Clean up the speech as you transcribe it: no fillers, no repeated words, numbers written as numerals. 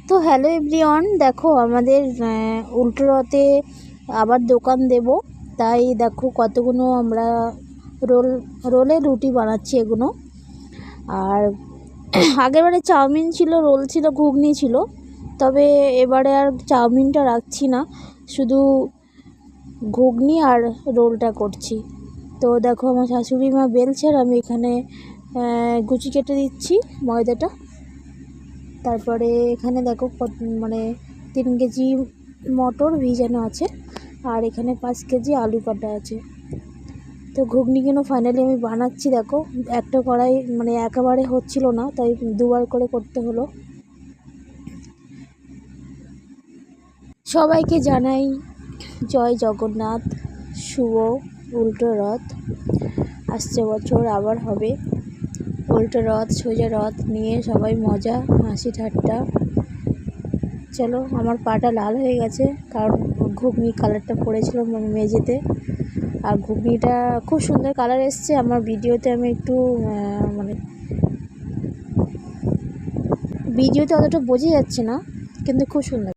তো hello everyone, দেখো আমাদের উল্টো রথে আবার দোকান দেব, তাই দেখো কতগুলো আমরা রোলের রুটি বানাচ্ছি এগুলো। আর আগেরবারে চাউমিন ছিল, রোল ছিল, ঘুগনি ছিল, তবে এবারে আর চাউমিনটা রাখছি না, শুধু ঘুগনি আর রোলটা করছি। তো দেখো আমার শাশুড়ি মা বেলছে আর আমি এখানে কুচি কেটে দিচ্ছি ময়দাটা। তারপরে এখানে দেখো মানে 3 কেজি মটর ভিজানো আছে আর এখানে 5 কেজি আলু কাটা আছে। তো ঘুগনিগুলো ফাইনালি আমি বানাচ্ছি। দেখো একটা কড়াই মানে একেবারে হচ্ছিল না, তাই দুবার করে করতে হলো। সবাইকে জানাই জয় জগন্নাথ, শুভ উল্টো রথ। আসছে বছর আবার হবে উল্টো রথ, সোজা রথ নিয়ে সবাই মজা হাসি ঠাট্টা। চলো, আমার পাটা লাল হয়ে গেছে কারণ ঘুগনি কালারটা পড়েছিল মানে মেঝেতে, আর ঘুগনিটা খুব সুন্দর কালার এসছে। আমার ভিডিওতে আমি একটু মানে ভিডিওতে অতটা বোঝা যাচ্ছে না, কিন্তু খুব সুন্দর।